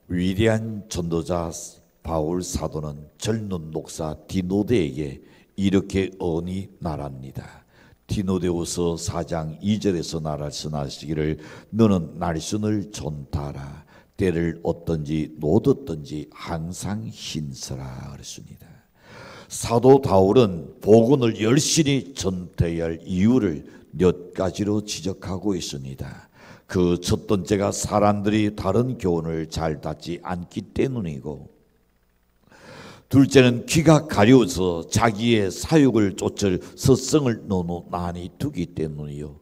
위대한 전도자 바울 사도는 젊은 목사 디모데에게 이렇게 언이 말합니다. 디모데후서 4장 2절에서 말씀하시기를 너는 날순을 존타하라. 때를 얻든지 놓든지 항상 힘쓰라 그랬습니다. 사도 바울은 복음을 열심히 전해야 할 이유를 몇 가지로 지적하고 있습니다. 그 첫 번째가 사람들이 다른 교훈을 잘 듣지 않기 때문이고, 둘째는 귀가 가려워서 자기의 사욕을 쫓을 서성을 너무 많이 두기 때문이요.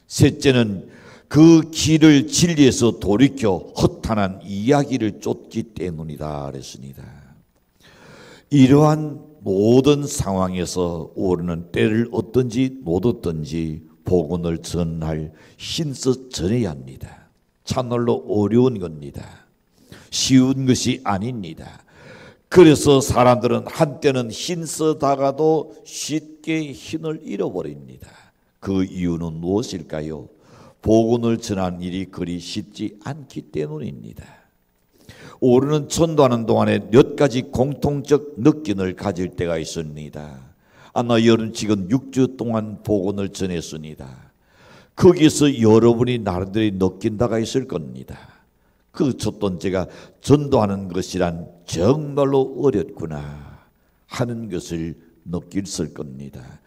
셋째는 그 길을 진리에서 돌이켜 허탄한 이야기를 쫓기 때문이다 그랬습니다. 이러한 모든 상황에서 우리는 때를 얻든지 못 얻든지 복음을 전할 힘써 전해야 합니다. 참말로 어려운 겁니다. 쉬운 것이 아닙니다. 그래서 사람들은 한때는 힘쓰다가도 쉽게 힘을 잃어버립니다. 그 이유는 무엇일까요? 복음을 전하는 일이 그리 쉽지 않기 때문입니다. 우리는 전도하는 동안에 몇 가지 공통적 느낌을 가질 때가 있습니다. 아마 여러분 지금 6주 동안 복음을 전했습니다. 거기서 여러분이 나름대로 느낀 바가 있을 겁니다. 그 첫 번째가 전도하는 것이란 정말로 어렵구나 하는 것을 느낄 겁니다.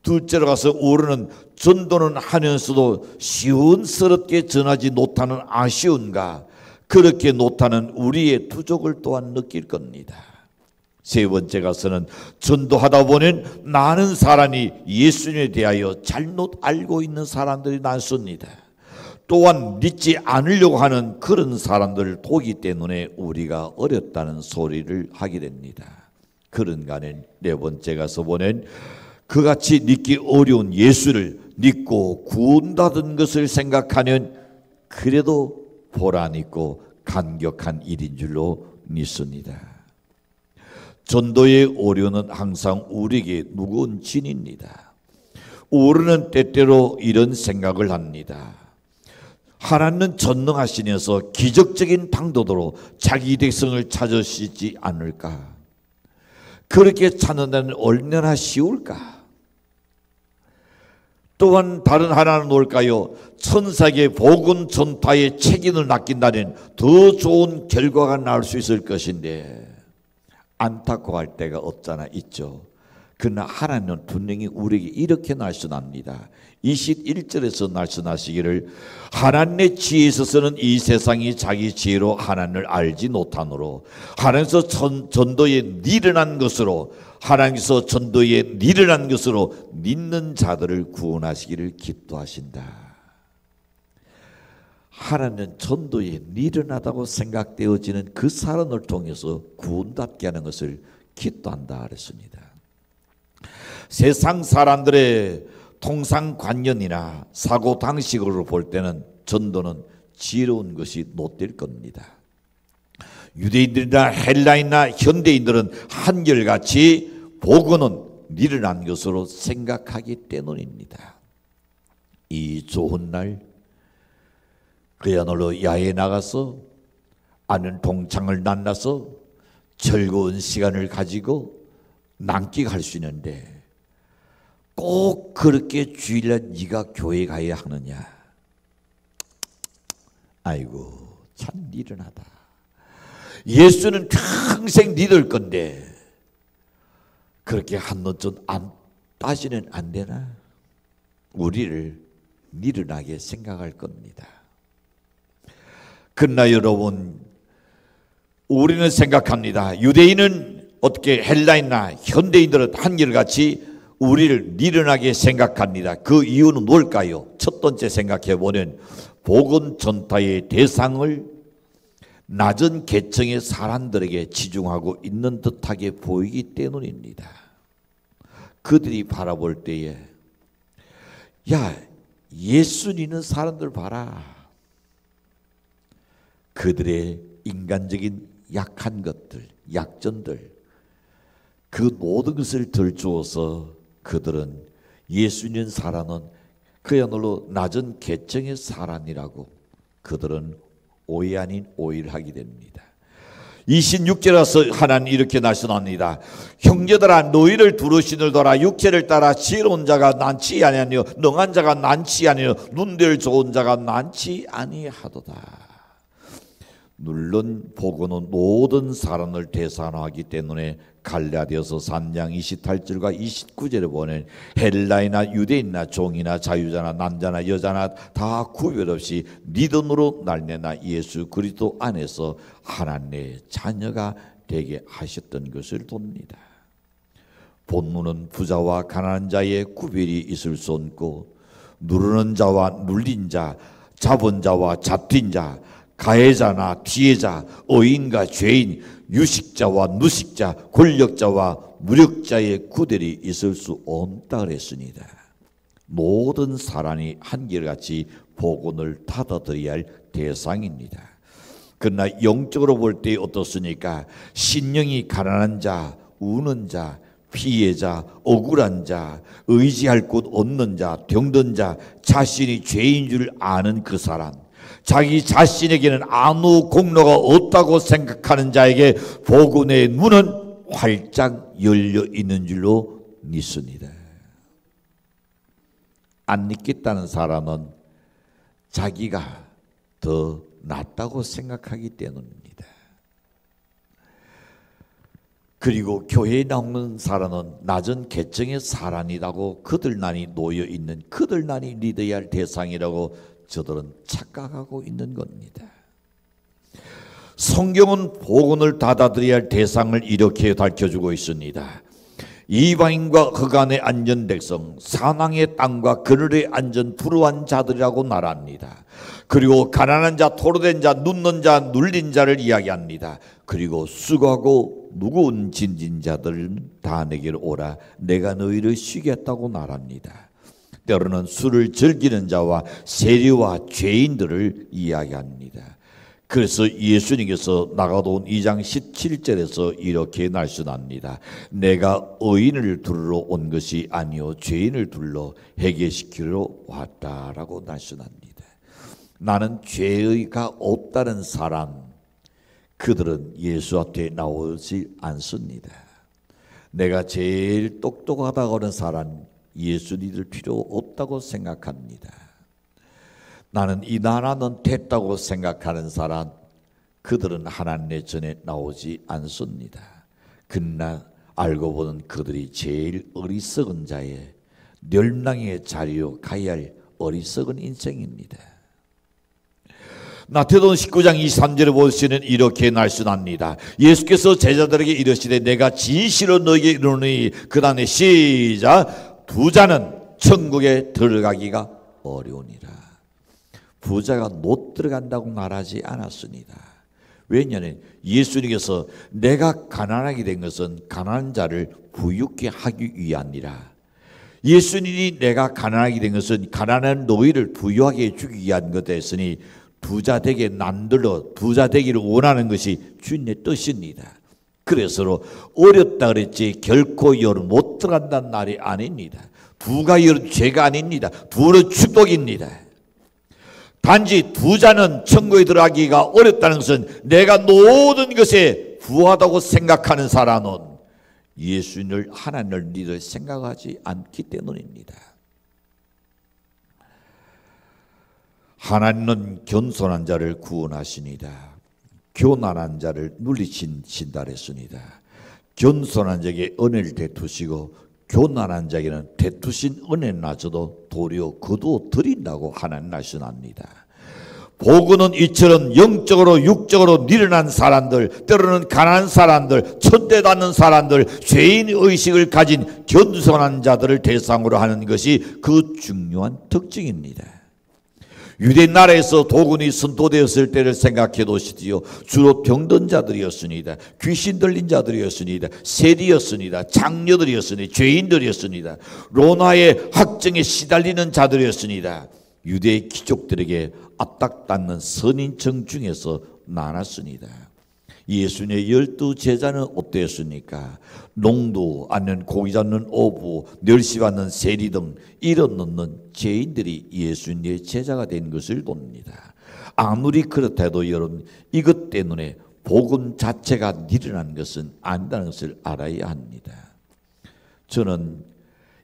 둘째로 가서 우리는 전도는 하면서도 시원스럽게 전하지 못하는 아쉬움과 그렇게 못하는 우리의 부족을 또한 느낄 겁니다. 세 번째 가서는 전도하다 보면 많은 사람이 예수님에 대하여 잘못 알고 있는 사람들이 많습니다. 또한 믿지 않으려고 하는 그런 사람들을 보기 때문에 우리가 어렵다는 소리를 하게 됩니다. 그런 간에 네 번째 가서 보면 그같이 믿기 어려운 예수를 믿고 구원받은 것을 생각하면 그래도 보람있고 감격한 일인 줄로 믿습니다. 전도의 어려움은 항상 우리에게 무거운 짐입니다. 우리는 때때로 이런 생각을 합니다. 하나님은 전능하시면서 기적적인 방도로 자기 백성을 찾으시지 않을까? 그렇게 찾는 데는 얼마나 쉬울까? 또한 다른 하나는 뭘까요? 천사에게 복음 전파의 책임을 맡긴다면 더 좋은 결과가 나올 수 있을 것인데 안타까워할 때가 없잖아 있죠. 그러나 하나님은 분명히 우리에게 이렇게 말씀합니다. 21절에서 말씀하시기를 하나님의 지혜에 있어서는 이 세상이 자기 지혜로 하나님을 알지 못하므로 하나님께서 전도에 미련한 것으로 하나님께서 전도에 미련한 것으로 믿는 자들을 구원하시기를 기도하신다. 하나님은 전도에 미련하다고 생각되어지는 그 사람을 통해서 구원받게 하는 것을 기도한다 그랬습니다. 세상 사람들의 통상관념이나 사고방식으로 볼 때는 전도는 지혜로운 것이 못될 겁니다. 유대인들이나 헬라인이나 현대인들은 한결같이 복음은 미련한 것으로 생각하기 때문입니다. 이 좋은 날 그야말로 야외에 나가서 아는 동창을 만나서 즐거운 시간을 가지고 만끽할 수 있는데 꼭 그렇게 주일날 네가 교회 가야 하느냐? 아이고 참 미련하다. 예수는 평생 믿을 건데 그렇게 한 번쯤 안 따지는 안 되나? 우리를 미련하게 생각할 겁니다. 그러나 여러분 우리는 생각합니다. 유대인은 어떻게 헬라인이나 현대인들은 한결같이 우리를 미련하게 생각합니다. 그 이유는 뭘까요? 첫 번째 생각해 보면 복음 전파의 대상을 낮은 계층의 사람들에게 치중하고 있는 듯하게 보이기 때문입니다. 그들이 바라볼 때에 야 예수 믿는 사람들 봐라. 그들의 인간적인 약한 것들, 약점들 그 모든 것을 들추어서 그들은 예수 믿는 사람은 그야말로 낮은 계층의 사람이라고 그들은 오해 아닌 오해를 하게 됩니다. 26절에서 하나님 이렇게 말씀합니다. 형제들아 너희를 두루 신을더라. 육체를 따라 지혜로운 자가 난치 아니하니요 능한 자가 난치 아니요 눈들 좋은 자가 난치 아니하도다. 물론 복음은 모든 사람을 대상하기 때문에 갈라디아서 3장 28절과 29절에 보면 헬라이나 유대인이나 종이나 자유자나 남자나 여자나 다 구별 없이 믿음으로 날매나 예수 그리스도 안에서 하나님의 자녀가 되게 하셨던 것을 봅니다. 본문은 부자와 가난한 자의 구별이 있을 수 없고 누르는 자와 눌린 자, 잡은 자와 잡힌 자, 가해자나 피해자, 의인과 죄인, 유식자와 누식자, 권력자와 무력자의 구별이 있을 수 없다 그랬습니다. 모든 사람이 한결같이 복음을 받아들여야 할 대상입니다. 그러나 영적으로 볼 때 어떻습니까? 신령이 가난한 자, 우는 자, 피해자, 억울한 자, 의지할 곳 없는 자, 병든 자, 자신이 죄인 줄 아는 그 사람, 자기 자신에게는 아무 공로가 없다고 생각하는 자에게 복음의 문은 활짝 열려 있는 줄로 믿습니다. 안 믿겠다는 사람은 자기가 더 낫다고 생각하기 때문입니다. 그리고 교회에 나오는 사람은 낮은 계층의 사람이라고 그들만이 놓여 있는 그들만이 믿어야 할 대상이라고 저들은 착각하고 있는 겁니다. 성경은 복음을 받아들여야 할 대상을 이렇게 밝혀주고 있습니다. 이방인과 흑암에 앉은 백성, 사망의 땅과 그늘에 앉은 불우한 자들이라고 말합니다. 그리고 가난한 자, 토로된 자, 눕는 자, 눌린 자를 이야기합니다. 그리고 수고하고 무거운 짐진 자들은 다 내게로 오라. 내가 너희를 쉬겠다고 말합니다. 때로는 술을 즐기는 자와 세리와 죄인들을 이야기합니다. 그래서 예수님께서 나가도온 2장 17절에서 이렇게 말씀합니다. 내가 의인을 두르러 온 것이 아니요 죄인을 둘러 해결시키러 왔다라고 말씀합니다. 나는 죄의가 없다는 사람, 그들은 예수 앞에 나오지 않습니다. 내가 제일 똑똑하다고 하는 사람, 예수 믿을 필요 없다고 생각합니다. 나는 이 나라는 됐다고 생각하는 사람, 그들은 하나님의 전에 나오지 않습니다. 그러나 알고 보는 그들이 제일 어리석은 자의 멸망의 자리로 가야 할 어리석은 인생입니다. 마태복음 19장 23절에 보시면 이렇게 말씀합니다. 예수께서 제자들에게 이르시되 내가 진실로 너에게 이르노니 그 다음에 시작, 부자는 천국에 들어가기가 어려우니라. 부자가 못 들어간다고 말하지 않았습니다. 왜냐하면 예수님께서 내가 가난하게 된 것은 가난한 자를 부유케 하기 위함이라. 예수님이 내가 가난하게 된 것은 가난한 너희를 부유하게 해주기 위한 것이었으니 부자 되게 남들로 부자 되기를 원하는 것이 주님의 뜻입니다. 그래서 어렵다 그랬지 결코 여로 못 들어간다는 말이 아닙니다. 부가 여러 죄가 아닙니다. 부는 축복입니다. 단지 부자는 천국에 들어가기가 어렵다는 것은 내가 모든 것에 부하다고 생각하는 사람은 예수님을 하나님을 믿을 생각하지 않기 때문입니다. 하나님은 겸손한 자를 구원하시니다. 교만한 자를 물리친다 했습니다. 겸손한 자에게 은혜를 베푸시고 교만한 자에게는 베푸신 은혜마저도 도리어 거두어 드린다고 하나님 말씀합니다. 복음은 이처럼 영적으로 육적으로 미련한 사람들, 때로는 가난한 사람들, 천대받는 사람들, 죄인 의식을 가진 겸손한 자들을 대상으로 하는 것이 그 중요한 특징입니다. 유대 나라에서 도군이 선포되었을 때를 생각해 보시지요. 주로 병든 자들이었습니다. 귀신 들린 자들이었습니다. 세리였습니다. 장녀들이었습니다. 죄인들이었습니다. 로마의 학정에 시달리는 자들이었습니다. 유대의 귀족들에게 압박받는 선인층 중에서 나눴습니다. 예수님의 12 제자는 어땠습니까? 농부, 아니면 고기 잡는 어부, 멸시 받는 세리 등 이런 넣는 죄인들이 예수님의 제자가 된 것을 봅니다. 아무리 그렇다도 여러분 이것 때문에 복음 자체가 일어난 것은 아니라는 것을 알아야 합니다. 저는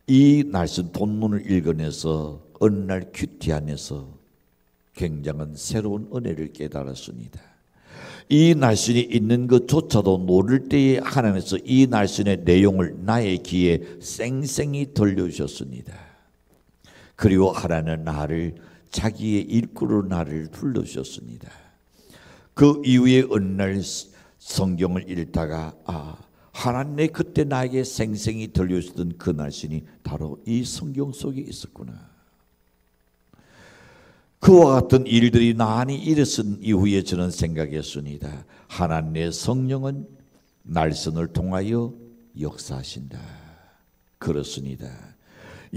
이 말씀 본문을 읽으면서 어느 날 큐티 안에서 굉장한 새로운 은혜를 깨달았습니다. 이 날씬이 있는 것조차도 모를 때에 하나님께서 이 날씬의 내용을 나의 귀에 쌩쌩이 들려주셨습니다. 그리고 하나님은 나를 자기의 일꾼으로 나를 불러주셨습니다. 그 이후에 어느 날 성경을 읽다가 하나님의 그때 나에게 생생히 들려주던 그 날씬이 바로 이 성경 속에 있었구나. 그와 같은 일들이 많이 일어선 이후에 저는 생각했습니다. 하나님의 성령은 날선을 통하여 역사하신다. 그렇습니다.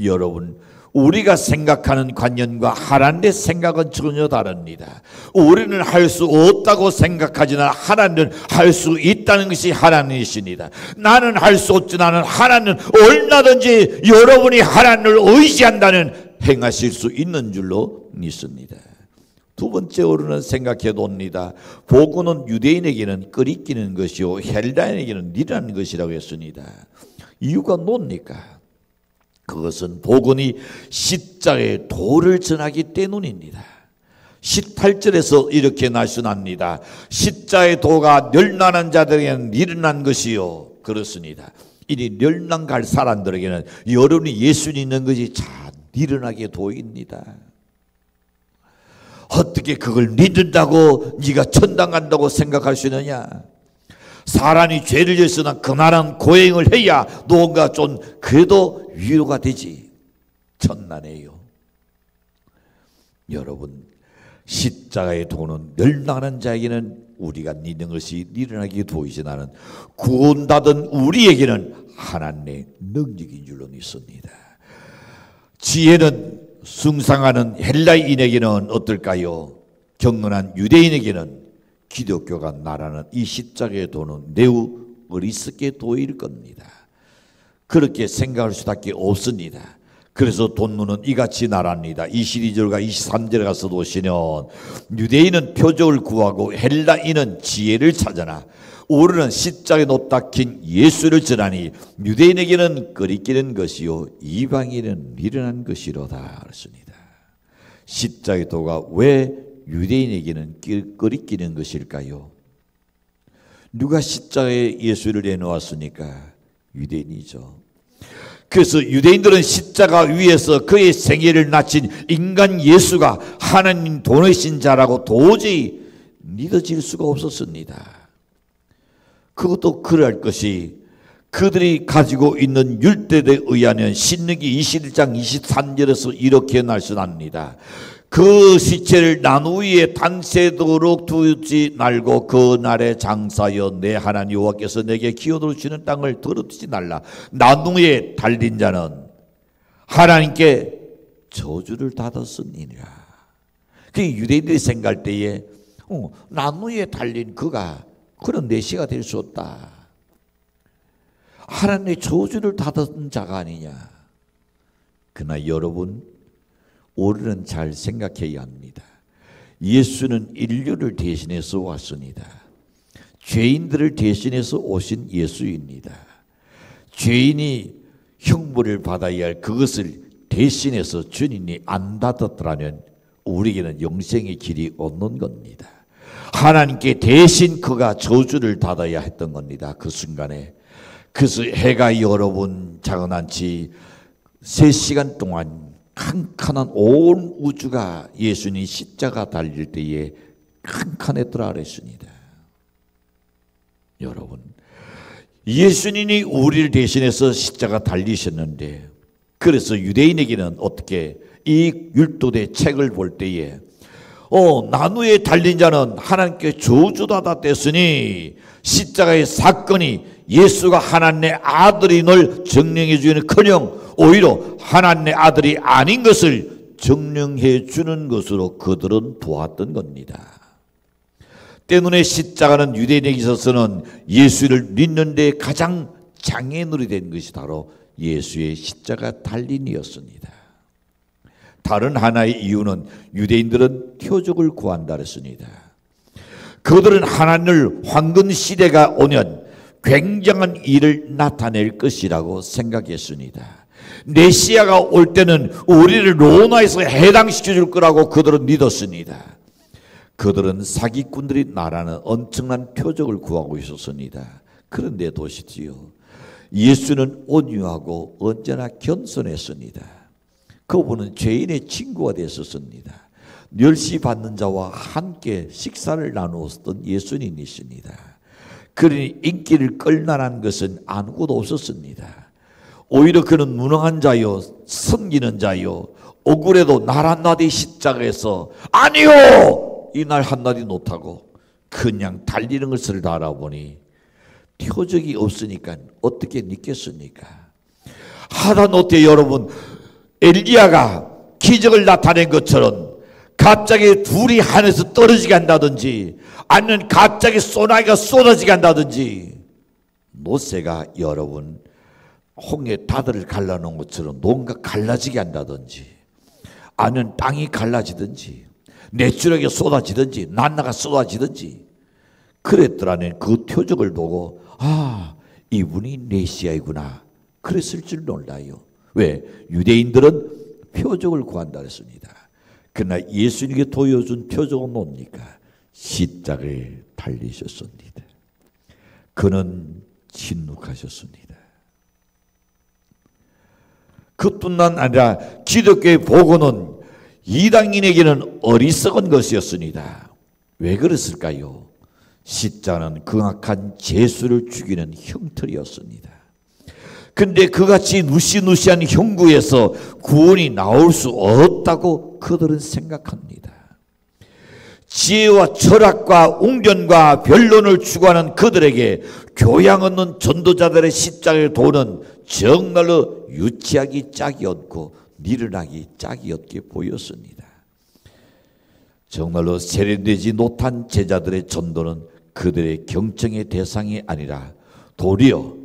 여러분, 우리가 생각하는 관념과 하나님의 생각은 전혀 다릅니다. 우리는 할 수 없다고 생각하지만 하나님은 할 수 있다는 것이 하나님이십니다. 나는 할 수 없지만 하나님은 얼마든지 여러분이 하나님을 의지한다는 행하실 수 있는 줄로 믿습니다. 두 번째로는 생각해 봅니다. 복음은 유대인에게는 끓이기는 것이요 헬라인에게는 일하는 것이라고 했습니다. 이유가 뭡니까? 그것은 복음이 십자가의 도를 전하기 때문입니다. 18절에서 이렇게 말씀합니다. 십자가의 도가 멸망한 자들에게는 일어난 것이요. 그렇습니다. 이리 멸망 갈 사람들에게는 여러분이 예수 믿는 것이 잘 일어나게 도입니다. 어떻게 그걸 믿는다고 네가 천당 간다고 생각할 수 있느냐? 사람이 죄를 지었으나 그만한 고행을 해야 뭔가 좀 그래도 위로가 되지. 천만에요. 여러분, 십자가의 도는 멸망하는 자에게는 우리가 믿는 것이 일어나게 도이지 않은 구원받은 우리에게는 하나님의 능력인 줄로 믿습니다. 지혜는 숭상하는 헬라인에게는 어떨까요? 경건한 유대인에게는 기독교가 말하는 이 십자가의 도는 매우 어리석게 도일 겁니다. 그렇게 생각할 수밖에 없습니다. 그래서 본문은 이같이 말합니다. 22절과 23절에 가서 보시면 유대인은 표적을 구하고 헬라인은 지혜를 찾아나 우리는 십자가에 놓닥힌 예수를 전하니 유대인에게는 끓이기는 것이요 이방인은 미련한 것이로다 그랬습니다. 십자가의 도가 왜 유대인에게는 끓이기는 것일까요? 누가 십자가에 예수를 내놓았습니까? 유대인이죠. 그래서 유대인들은 십자가 위에서 그의 생애를 바친 인간 예수가 하나님 보내신 자라고 도저히 믿어질 수가 없었습니다. 그것도 그럴 것이 그들이 가지고 있는 율법에 의하면 신명기 21장 23절에서 이렇게 말씀합니다. 그 시체를 나무 위에 단세도록 두지 말고 그 날에 장사여 내 하나님 여호와께서 내게 기업으로 주는 땅을 더럽히지 말라. 나무에 달린 자는 하나님께 저주를 받았으니라. 그 유대인들이 생각할 때에 나무에 달린 그가 그런 내시가 될 수 없다. 하나님의 저주를 받은 자가 아니냐. 그러나 여러분, 우리는 잘 생각해야 합니다. 예수는 인류를 대신해서 왔습니다. 죄인들을 대신해서 오신 예수입니다. 죄인이 형벌을 받아야 할 그것을 대신해서 주님이 안 받았더라면 우리에게는 영생의 길이 없는 겁니다. 하나님께 대신 그가 저주를 받아야 했던 겁니다. 그 순간에. 그래서 해가 여러분 장난치 3시간 동안 칸칸한 온 우주가 예수님 십자가 달릴 때에 칸칸했더라 그랬습니다. 여러분, 예수님이 우리를 대신해서 십자가 달리셨는데, 그래서 유대인에게는 어떻게 이 율법의 책을 볼 때에 나무에 달린 자는 하나님께 저주받았댔으니 십자가의 사건이 예수가 하나님의 아들임을 증명해 주는커녕 오히려 하나님의 아들이 아닌 것을 증명해 주는 것으로 그들은 보았던 겁니다. 때문에 십자가는 유대인에게 있어서는 예수를 믿는 데 가장 장애물이 된 것이 바로 예수의 십자가 달림이었습니다. 다른 하나의 이유는 유대인들은 표적을 구한다 했습니다. 그들은 하나님을 황금 시대가 오면 굉장한 일을 나타낼 것이라고 생각했습니다. 메시아가 올 때는 우리를 로마에서 해당시켜 줄 거라고 그들은 믿었습니다. 그들은 사기꾼들이 말하는 엄청난 표적을 구하고 있었습니다. 그런데 보십시오. 예수는 온유하고 언제나 겸손했습니다. 그분은 죄인의 친구가 되었습니다. 멸시 받는 자와 함께 식사를 나누었던 예수님이십니다. 그러니 인기를 끌만한 것은 아무것도 없었습니다. 오히려 그는 무능한 자요, 섬기는 자요, 억울해도 날 한마디 십자가에서 아니요! 이 날 한마디 못하고 그냥 달리는 것을 알아보니 표적이 없으니까 어떻게 믿겠습니까? 하다못해 여러분 엘리야가 기적을 나타낸 것처럼 갑자기 둘이 하늘에서 떨어지게 한다든지 아니면 갑자기 소나기가 쏟아지게 한다든지 모세가 여러분 홍해 바다를 갈라놓은 것처럼 뭔가 갈라지게 한다든지 아니면 땅이 갈라지든지 내추럴하게 쏟아지든지 난나가 쏟아지든지 그랬더라는 그 표적을 보고 아 이분이 메시아이구나 그랬을 줄 몰라요. 왜? 유대인들은 표적을 구한다 했습니다. 그러나 예수님께 보여준 표적은 뭡니까? 십자가에 달리셨습니다. 그는 진노하셨습니다. 그뿐만 아니라 기독교의 복음은 이방인에게는 어리석은 것이었습니다. 왜 그랬을까요? 십자가는 극악한 죄수를 죽이는 형틀이었습니다. 근데 그같이 누시누시한 형구에서 구원이 나올 수 없다고 그들은 생각합니다. 지혜와 철학과 웅변과 변론을 추구하는 그들에게 교양 없는 전도자들의 십자가의 도는 정말로 유치하기 짝이 없고 미련하기 짝이 없게 보였습니다. 정말로 세련되지 못한 제자들의 전도는 그들의 경청의 대상이 아니라 도리어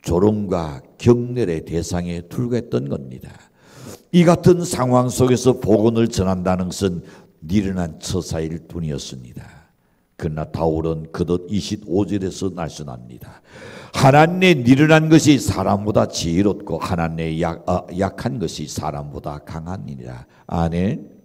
조롱과 경멸의 대상에 불과했던 겁니다. 이 같은 상황 속에서 복음을 전한다는 것은 미련한 처사일 뿐이었습니다. 그러나 바울은 그덧 25절에서 말씀합니다. 하나님의 미련한 것이 사람보다 지혜롭고 하나님의 약한 것이 사람보다 강하니라. 아멘.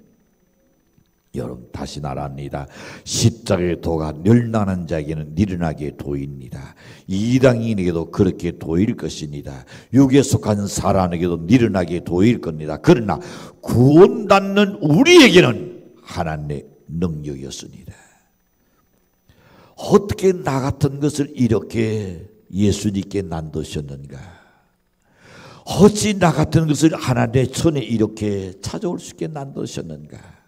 여러분 다시 말합니다. 십자가의 도가 멸망하는 자에게는 미련하게 도입니다. 이방인에게도 그렇게 도일 것입니다. 육에 속한 사람에게도 미련하게 도일 겁니다. 그러나 구원받는 우리에게는 하나님의 능력이었습니다. 어떻게 나 같은 것을 이렇게 예수님께 난도셨는가? 어찌 나 같은 것을 하나님의 손에 이렇게 찾아올 수 있게 난도셨는가?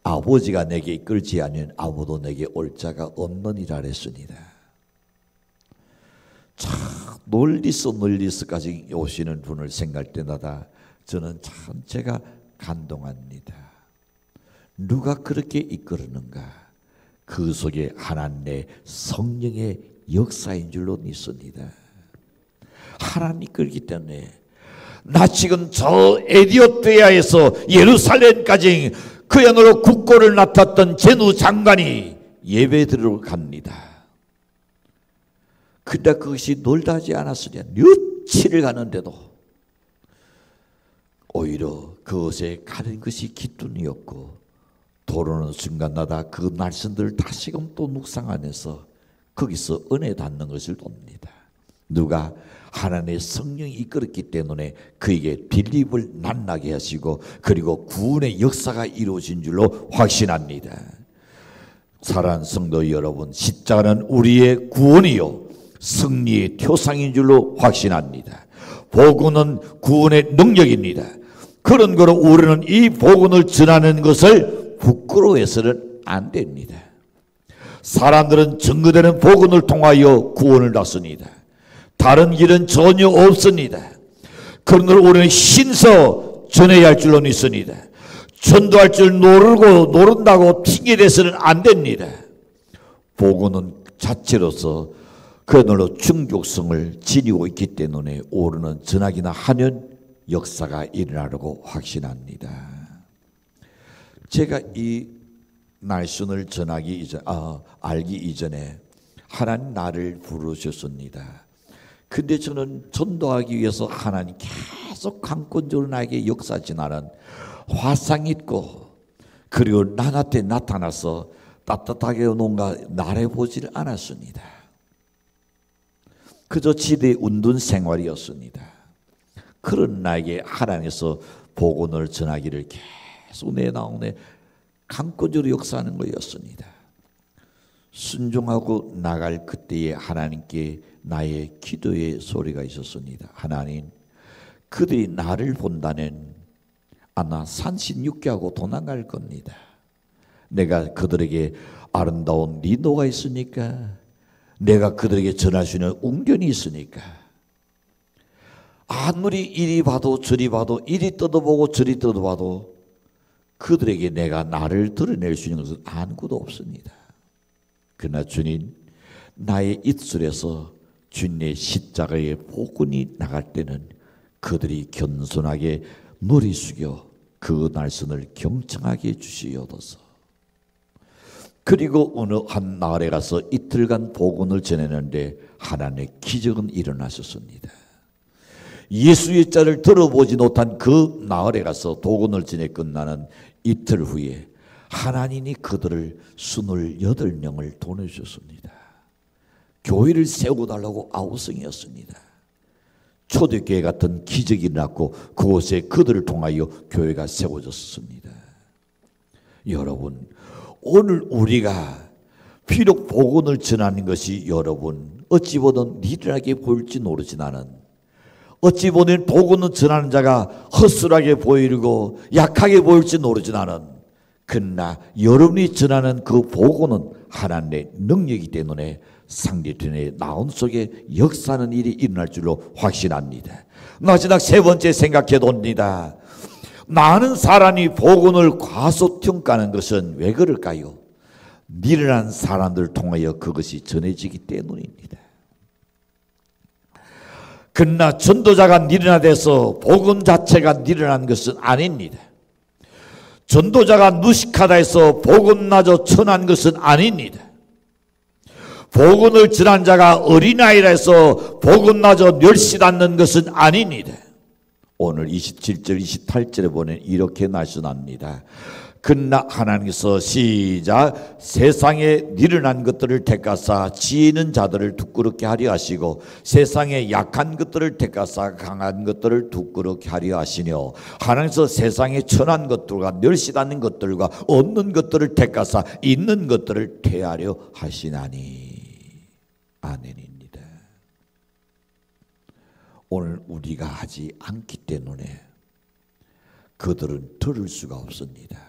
아버지가 내게 이끌지 아니면 아무도 내게 올 자가 없느니라 했습니다. 참 멀리서까지 오시는 분을 생각할 때마다 저는 참 제가 감동합니다. 누가 그렇게 이끌었는가? 그 속에 하나님의 성령의 역사인 줄로 믿습니다. 하나님 이끌기 때문에 나 지금 저 에디오피아에서 예루살렘까지 그야말로 국고를 맡았던 제누 장관이 예배 드리러 갑니다. 근데 그것이 놀다 하지 않았으냐. 며칠을 가는데도 오히려 그것에 가는 것이 기쁨이었고 도로는 순간마다 그 말씀들을 다시금 또 묵상하면서 거기서 은혜 받는 것을 봅니다. 누가? 하나님의 성령이 이끌었기 때문에 그에게 빌립을 만나게 하시고 그리고 구원의 역사가 이루어진 줄로 확신합니다. 사랑하는 성도 여러분, 십자가는 우리의 구원이요 승리의 표상인 줄로 확신합니다. 복음은 구원의 능력입니다. 그런 거로 우리는 이 복음을 전하는 것을 부끄러워해서는 안 됩니다. 사람들은 증거되는 복음을 통하여 구원을 받습니다. 다른 길은 전혀 없습니다. 그러므로 우리는 신서 전해야 할 줄로 믿습니다. 전도할 줄 모른다고 핑계대서는 안 됩니다. 복음은 자체로서 그야말로 충족성을 지니고 있기 때문에 우리는 전하기나 하면 역사가 일어나려고 확신합니다. 제가 이 날순을 알기 이전에 하나님 나를 부르셨습니다. 근데 저는 전도하기 위해서 하나님 계속 강권적으로 나에게 역사진하는 화상 있고, 그리고 나한테 나타나서 따뜻하게 뭔가 나래보지를 않았습니다. 그저 지대 운둔 생활이었습니다. 그런 나에게 하나님께서 복음을 전하기를 계속 내나오네 강권적으로 역사하는 거였습니다. 순종하고 나갈 그때에 하나님께 나의 기도의 소리가 있었습니다. 하나님, 그들이 나를 본다면 아마 산신육계하고 도망갈 겁니다. 내가 그들에게 아름다운 리노가 있으니까, 내가 그들에게 전할 수 있는 웅변이 있으니까, 아무리 이리 봐도 저리 봐도, 이리 뜯어보고 저리 뜯어봐도 그들에게 내가 나를 드러낼 수 있는 것은 아무것도 없습니다. 그러나 주님, 나의 입술에서 주님의 십자가의 복음이 나갈 때는 그들이 겸손하게 머리 숙여 그 날선을 경청하게 해주시옵소서. 그리고 어느 한 마을에 가서 이틀간 복음을 전했는데 하나님의 기적은 일어났었습니다. 예수의 자를 들어보지 못한 그 마을에 가서 복음을 전해 끝나는 이틀 후에 하나님이 그들을 28명을 보내주셨습니다. 교회를 세우달라고 아우성이었습니다. 초대교회 같은 기적이 일어났고 그곳에 그들을 통하여 교회가 세워졌습니다. 여러분, 오늘 우리가 비록 복음을 전하는 것이 여러분 어찌 보든 리들하게 보일지 모르지만은, 어찌 보면 복음을 전하는 자가 헛술하게 보이고 약하게 보일지 모르지만은, 그러나 여러분이 전하는 그 복음은 하나님의 능력이기 때문에 상대편의 나온 속에 역사하는 일이 일어날 줄로 확신합니다. 마지막 세 번째 생각해 봅니다. 많은 사람이 복음을 과소평가하는 것은 왜 그럴까요? 미련한 사람들을 통하여 그것이 전해지기 때문입니다. 그러나 전도자가 미련하돼서 복음 자체가 미련한 것은 아닙니다. 전도자가 무식하다 해서 복음마저 천한 것은 아닙니다. 복음을 전한 자가 어린아이라 해서 복음마저 멸시받는 것은 아닙니다. 오늘 27절 28절에 보면 이렇게 말씀합니다. 그러나 하나님께서 시작, 세상에 미련한 것들을 택하사 지혜 있는 자들을 부끄럽게 하려 하시고 세상에 약한 것들을 택하사 강한 것들을 부끄럽게 하려 하시며, 하나님께서 세상에 천한 것들과 멸시받는 것들과 없는 것들을 택하사 있는 것들을 퇴하려 하시나니. 아멘입니다. 오늘 우리가 하지 않기 때문에 그들은 들을 수가 없습니다.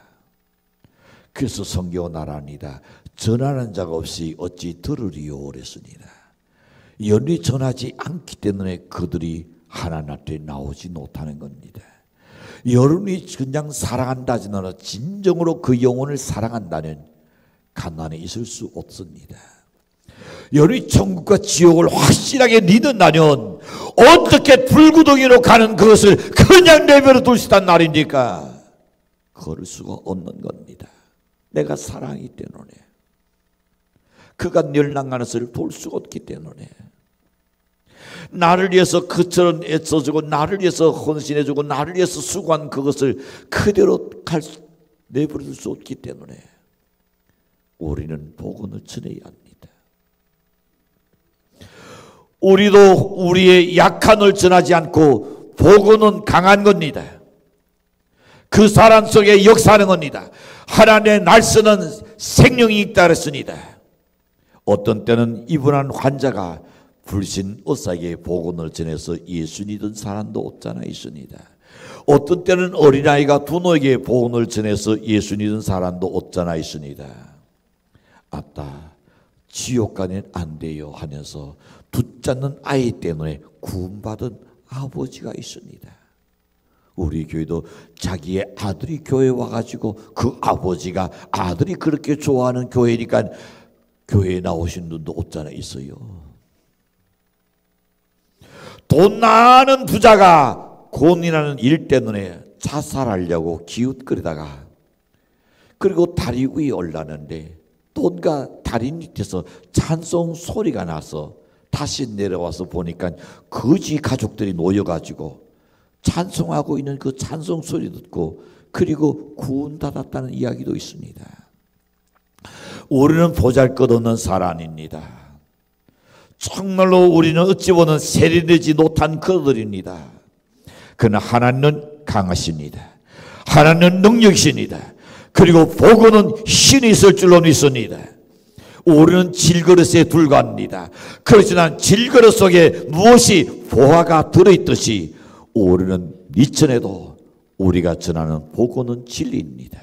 그래서 성경은 말합니다. 전하는 자가 없이 어찌 들으리요 그랬습니다. 연히 전하지 않기 때문에 그들이 하나님 앞에 나오지 못하는 겁니다. 여러분이 그냥 사랑한다지만 진정으로 그 영혼을 사랑한다면 가난에 있을 수 없습니다. 여러분이 천국과 지옥을 확실하게 믿는다면 어떻게 불구덩이로 가는 그것을 그냥 내버려 둘 수 있단 말입니까? 그럴 수가 없는 겁니다. 내가 사랑하기 때문에, 그가 멸망하는 것을 볼 수가 없기 때문에, 나를 위해서 그처럼 애써주고 나를 위해서 헌신해주고 나를 위해서 수고한 그것을 그대로 내버려 수 없기 때문에 우리는 복음을 전해야 합니다. 우리도 우리의 약함을 전하지 않고 복음은 강한 겁니다. 그 사람 속에 역사하는 겁니다. 하나님의 날씨는 생명이 있다 그랬습니다. 어떤 때는 입원한 환자가 불신 의사에게 복음을 전해서 예수 믿은 사람도 없잖아 있습니다. 어떤 때는 어린아이가 부모에게 복음을 전해서 예수 믿은 사람도 없잖아 있습니다. 아따, 지옥 가면 안 돼요 하면서 붙잡는 아이 때문에 구원받은 아버지가 있습니다. 우리 교회도 자기의 아들이 교회에 와가지고 그 아버지가 아들이 그렇게 좋아하는 교회니까 교회에 나오신 분도 없잖아 있어요. 돈 많은 부자가 돈이라는 일 때문에 자살하려고 기웃거리다가 그리고 다리 위에 올랐는데 돈과 다리 밑에서 찬송 소리가 나서 다시 내려와서 보니까 거지 가족들이 놓여가지고 찬송하고 있는 그 찬송 소리 듣고 그리고 구원받았다는 이야기도 있습니다. 우리는 보잘것없는 사람입니다. 정말로 우리는 어찌 보면 세련되지 못한 그들입니다. 그러나 하나님은 강하십니다. 하나님은 능력이십니다. 그리고 복음은 신이 있을 줄로 믿습니다. 우리는 질그릇에 불과합니다. 그렇지만 질그릇 속에 무엇이 보화가 들어있듯이 우리는 미천에도 우리가 전하는 복음은 진리입니다.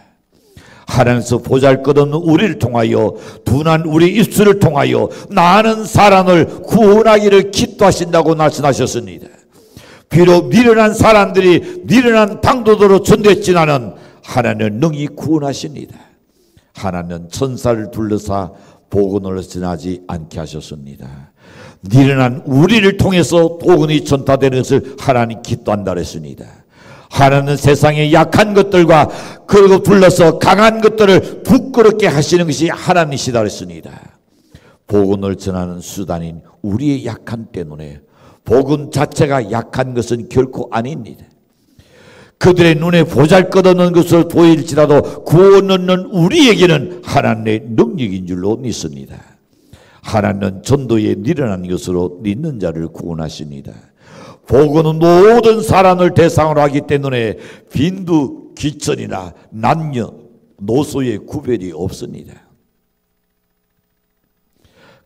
하나님께서 보잘것없는 우리를 통하여 둔한 우리 입술을 통하여 많은 사람을 구원하기를 기도하신다고 말씀하셨습니다. 비록 미련한 사람들이 미련한 당도도로 전됐지만은 하나님은 능히 구원하십니다. 하나님은 천사를 둘러싸 복음을 전하지 않게 하셨습니다. 미련한 우리를 통해서 복음이 전파되는 것을 하나님 기도한다 그랬습니다. 하나님은 세상의 약한 것들과 그리고 불러서 강한 것들을 부끄럽게 하시는 것이 하나님이시다 그랬습니다. 복음을 전하는 수단인 우리의 약한 때문에 복음 자체가 약한 것은 결코 아닙니다. 그들의 눈에 보잘것없는 것을 보일지라도 구원 얻는 우리에게는 하나님의 능력인 줄로 믿습니다. 하나님은 전도에 미련한 것으로 믿는 자를 구원하십니다. 복음은 모든 사람을 대상으로 하기 때문에 빈도, 귀천이나 남녀, 노소의 구별이 없습니다.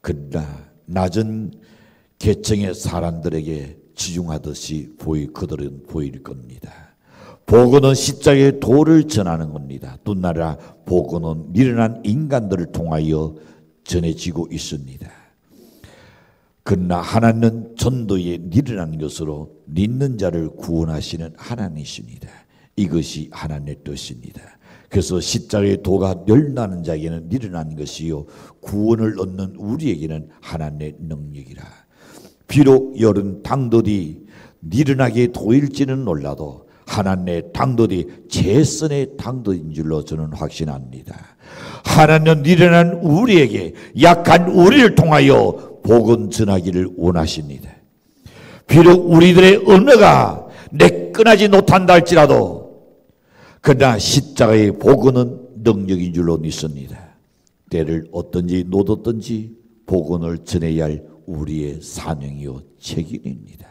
그러나 낮은 계층의 사람들에게 지중하듯이 그들은 보일 겁니다. 복음은 십자가의 도를 전하는 겁니다. 또 나라 복음은 미련한 인간들을 통하여 전해지고 있습니다. 그러나 하나님은 전도에 미련한 것으로 믿는 자를 구원하시는 하나님이십니다. 이것이 하나님의 뜻입니다. 그래서 십자가의 도가 멸나는 자에게는 미련한 것이요 구원을 얻는 우리에게는 하나님의 능력이라. 비록 여러 당도들이 미련하게 도일지는 몰라도 하나님의 당도들이 최선의 당도인 줄로 저는 확신합니다. 하나님은 미련한 우리에게 약한 우리를 통하여 복음 전하기를 원하십니다. 비록 우리들의 언어가 내끈하지 못한다 할지라도 그러나 십자가의 복음은 능력인 줄로 믿습니다. 때를 얻든지 놓뒀든지 복음을 전해야 할 우리의 사명이요 책임입니다.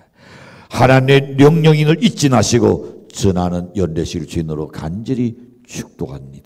하나님의 명령인을 잊지 마시고 전하는 연대실 주인으로 간절히 축복합니다.